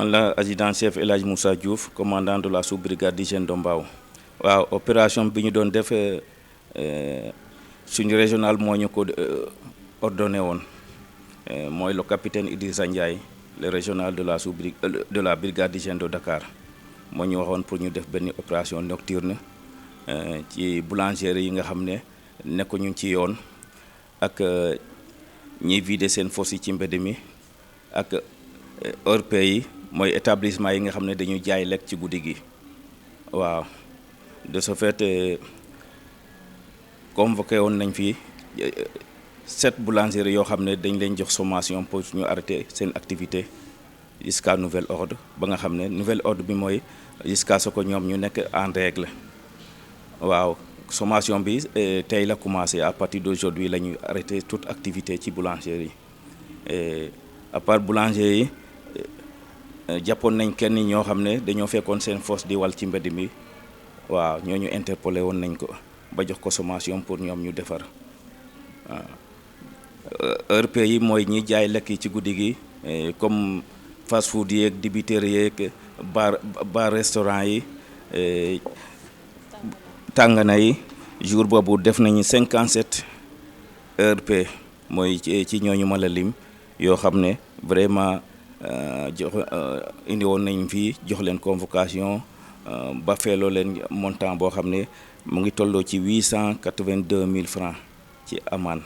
man la adjudant chef El Hadj Moussa Diouf commandant de la sous-brigade d'hygiène de Mbao. waaw opération bi ñu doon def suñu régional moo ñu ko ordonné woon mooy le capitaine Idrissa Ndiaye le régional de la brigade d'hygiène de Dakar moo ñu waxoon pour ñu def benn opération nocturne ci boulangerie yi nga xam ne nekkuñu ci yoon ak ñiy vider seen fosse yi ci mbedd mi ak ORP yi mooy établissement yi nga xam ne dañuy jaay lekk ci guddi gi waaw de ce fait convoqué woon nañ fi 7 boulangeries yoo xam ne dañ leen jox sommation pour ñu arrêter seen activité jusqu'à nouvel ordre ba nga xam ne nouvel ordre bi mooy jusqu'à ce que ñoom ñu nekk en règle waaw sommation bi tey la commencé à partir d'aujourd'hui la ñuy arrêter toute activité ci boulangerie yi à part boulanger yi jàppoon nañ kenn ñoo xam ne dañoo fekkoon seen fosse di wal ci mbedd mi waaw ñooñu interpellé woon nañ ko ba jox ko sommation pour ñoom ñu defar waaw ERP yi mooy ñi jaay lekk yi ci guddi gi comme fast food yeeg dibiteri yeeg bar restaurant yi tàngana yi jour boobu def nañu 57 ERP mooy ci ñooñu ma la lim yoo xam ne vraiment jox indi woon nañ fii jox leen convocation ba feeloo leen montant boo xam ne mu ngi tolloo ci 882 000 francs ci amende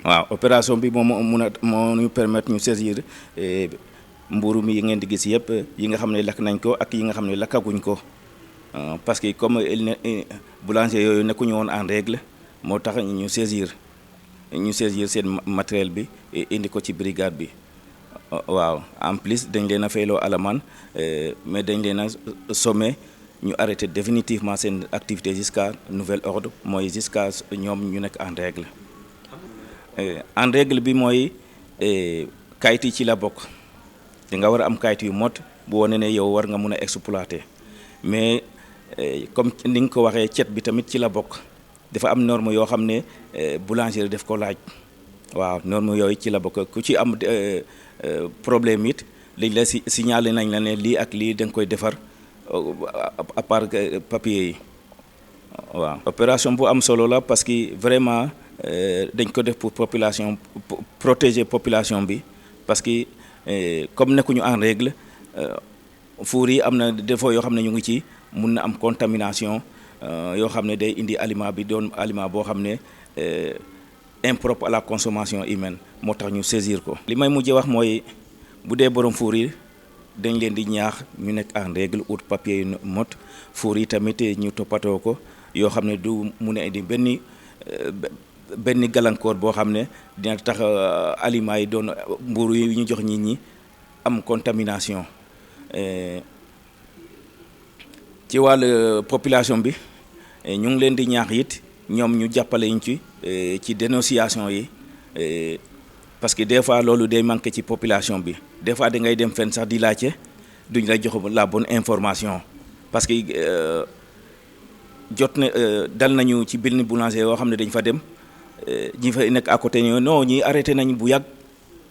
waaw opération bi moo ñu permettre ñu saisir mburu mi yi ngeen di gis yëpp yi nga xam ne lakk nañ ko ak yi nga xam ne lakkaguñ ko parce que comme boulanger yooyu nekkuñu woon en règle moo tax ñu saisir seen matériel bi indi ko ci brigade bi waaw en plus dañ leen a fayloo alamaan mais dañ leen a sommé ñu arrêter définitivement seen activité jusqu'à nouvel ordre mooy jusqu'à ñoom ñu nekk en règle bi mooy kayit yi ci la bokk da nga war a am kayit yu mot bu wane ne yow war nga mun a exploiter mais comme ni nga ko waxee cet bi tamit ci la bokk dafa am norme yoo xam ne boulangerie def ko laaj waaw norme yooyu ci la bokk ku ci am problème it liñ la signalé nañ la ne lii ak lii da nga koy defar à part papier yi waaw opération bu am solo la parce que vraiment dañ ko def pour population protéger population bi parce que comme nekkuñu en règle four yi am na défaut yoo xam ne ñu ngi ci mun na am contamination yoo xam ne day indi aliment bi doon aliment boo xam ne impropre à la consommation humaine moo tax ñu saisir ko. li may mujjee wax mooy bu dee borom four yi dañ leen di ñaax ñu nekk en règle ut papier yu mot four yi tamit ñu toppatoo ko yoo xam ne du mun a indi benn gàllankoor boo xam ne dina tax aliments yi doon mburu yi ñu jox nit ñi am contamination ci wàllu population bi ñu ngi leen di ñaax it ñoom ñu jàppale ñu ci dénonciation yi parce que des fois loolu day manqué ci population bi des fois da ngay dem fenn sax di laajte duñ la jox la bonne information parce que jot na dal nañu ci benn boulanger yoo xam ne dañ fa dem ñi fa nekk à côté ñoo non ñi arrêté nañ bu yàgg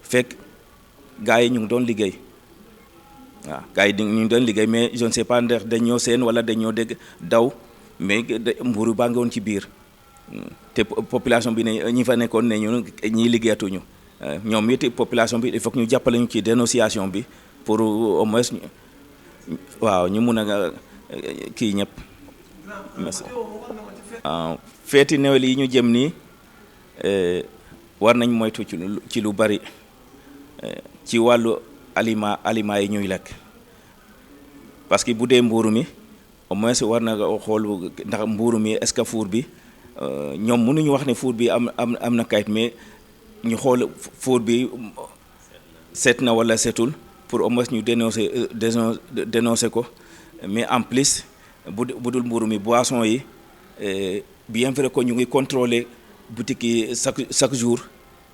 fekk gars yi ñu ngi doon liggéey waaw gars yi ñu ngi doon liggéey mais je ne sais pas ndax dañoo seen wala dañoo dégg daw mais mburu baa ngi woon ci biir te population bi ne ñi fa nekkoon ne ñu ñiy liggéeyatuñu ñoom it population bi il faut que ñu jàppale ñu ci dénonciation bi pour au moins waaw ñu mun a kii ñëpp merci. feeti Noël yi ñu jëm nii war nañ moytu ci lu bari ci wàllu aliment yi ñuy lekk parce que bu dee mbuuru mi au moins war na xool ndax mbuuru mi est-ce que four bi ñoom mënuñu wax ne four bi am na kayit mais ñu xool four bi seet na wala seetul pour au moins ñu dénoncer ko mais en plus bu dul mbuuru mi boisson yi bien vrai que ñu ngi contrôler boutique yi chaque jour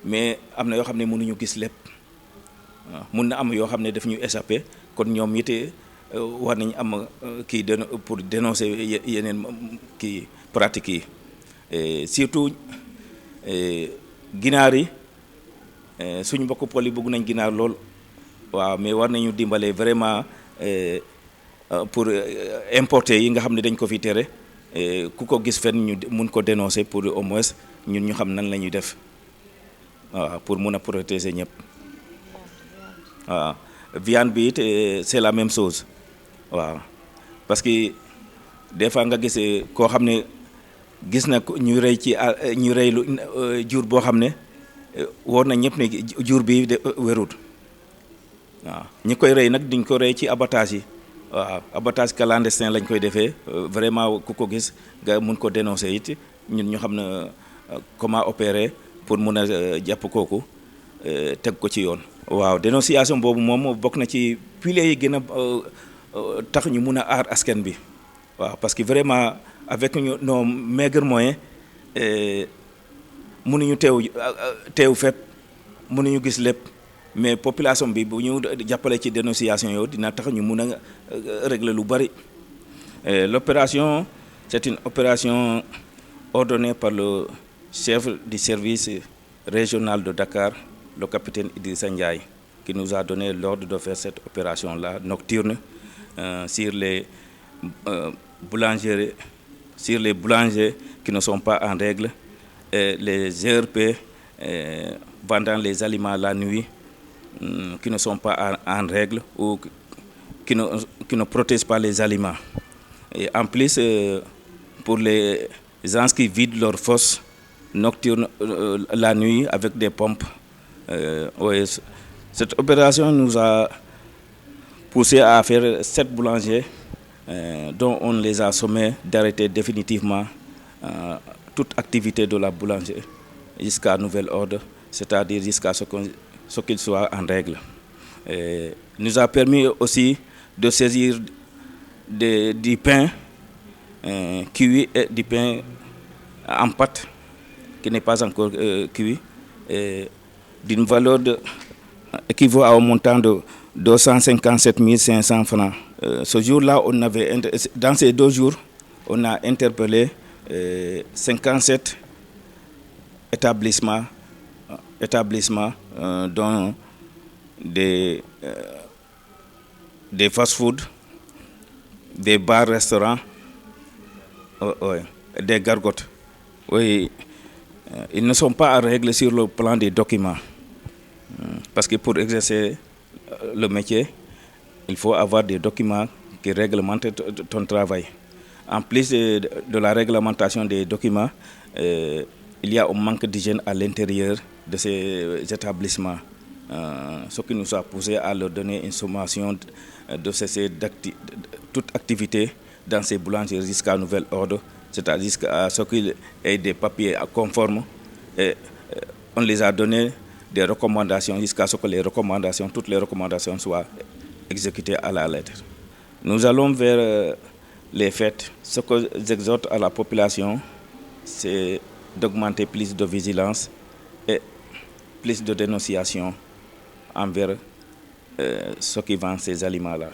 mais am na yoo xam ne mënuñu gis lépp waaw mun na am yoo xam ne daf ñu échappé kon ñoom it war nañu am kii pour dénoncer yeneen kii pratiques yi surtout ginaar yi suñu mbokku pël yi bëgg nañ ginaar lool waaw mais war nañu dimbale vraiment pour importer yi nga xam ne dañ ko fi tere ku ko gis fenn ñu mun ko dénoncer pour au moins ñun ñu xam nan la ñuy def waaw pour mun a protéger ñëpp waaw viande bi it c'est la même chose waaw parce que des fois nga gis koo xam ne gis na ñu rey ci ñu rey lu jur boo xam ne woor na ñëpp ne jur bi de wérut waaw ñi koy rey nag duñ ko rey ci abattage yi waaw abattage clandestin lañ koy defee vraiment ku ko gis nga mun ko dénoncer it ñun ñu xam ne comment opérer pour mun a jàpp kooku teg ko ci yoon. waaw dénonciation boobu moom bokk na ci piliers yi gën a tax ñu mun a aar askan bi waaw parce que vraiment avec nos maigres moyens mënuñu teew fépp mënuñu gis lépp mais population bi bu ñu jàppale ci dénonciation yooyu dina tax ñu mun a régler lu bari. L'opération c'est une opération ordonnée par le chef du service régional de Dakar, le capitaine Idrissa Ndiaye, qui nous a donné l'ordre de faire cette opération-là nocturne sur les boulangers qui ne sont pas en règle, et les ERP vendant les aliments la nuit qui ne sont pas en règle ou qui ne protègent pas les aliments. Et en plus, pour les gens qui vident leurs fosses nocturnes la nuit avec des pompes, cette opération nous a poussé à faire 7 boulangers dont on les a sommés d'arrêter définitivement toute activité de la boulangerie jusqu'à nouvel ordre, c'est-à-dire jusqu'à ce qu'ils soient en règle. Nous a permis aussi de saisir du pain cuit et du pain en pâte qui n'est pas encore cuit, d'une valeur équivaut à un montant de 257 500 francs. Ce jour-là, dans ces 2 jours, on a interpellé 57 établissements dont des fast-food, des bars-restaurants, des gargotes. Oui, ils ne sont pas en règle sur le plan des documents. Parce que pour exercer le métier, il faut avoir des documents qui réglementent ton travail. En plus de la réglementation des documents, il y a un manque d'hygiène à l'intérieur de ces établissements, ce qui nous a poussé à leur donner une sommation de cesser toute activité dans ces boulangeries jusqu'à nouvel ordre, c'est-à-dire à ce qu'il y ait des papiers conformes. Et on les a donné des recommandations jusqu'à ce que toutes les recommandations soient exécutées à la lettre. Nous allons vers les fêtes. Ce que j'exhorte à la population, c'est d'augmenter plus de vigilance et plus de dénonciation envers ceux qui vendent ces aliments-là.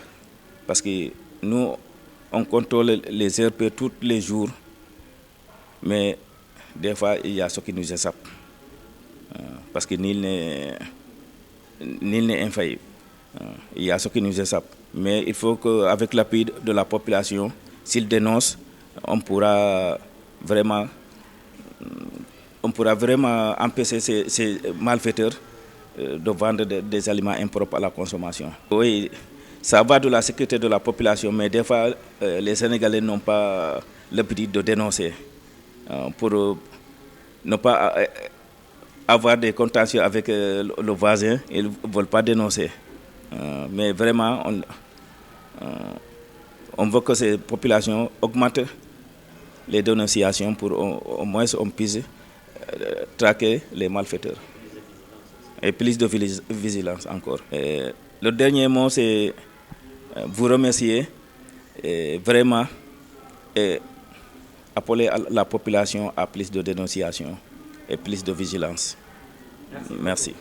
Parce que nous, on contrôle les ERP tous les jours, mais des fois, il y a ce qui nous échappe. Parce que nul n'est infaillible. Il y a ce qui nous échappe. Mais il faut qu'avec l'appui de la population, s'ils dénoncent, on pourra vraiment empêcher ces malfaiteurs de vendre des aliments impropres à la consommation. Oui, ça va de la sécurité de la population, mais des fois, les Sénégalais n'ont pas l'habitude de dénoncer pour ne pas avoir des contentieux avec le voisin. Ils ne veulent pas dénoncer. Mais vraiment, on veut que ces populations augmentent les dénonciations pour au moins on puisse traquer les malfaiteurs. Et plus de vigilance encore. Et le dernier mot, c'est vous remercier et vraiment et appeler la population à plus de dénonciation et plus de vigilance. Merci.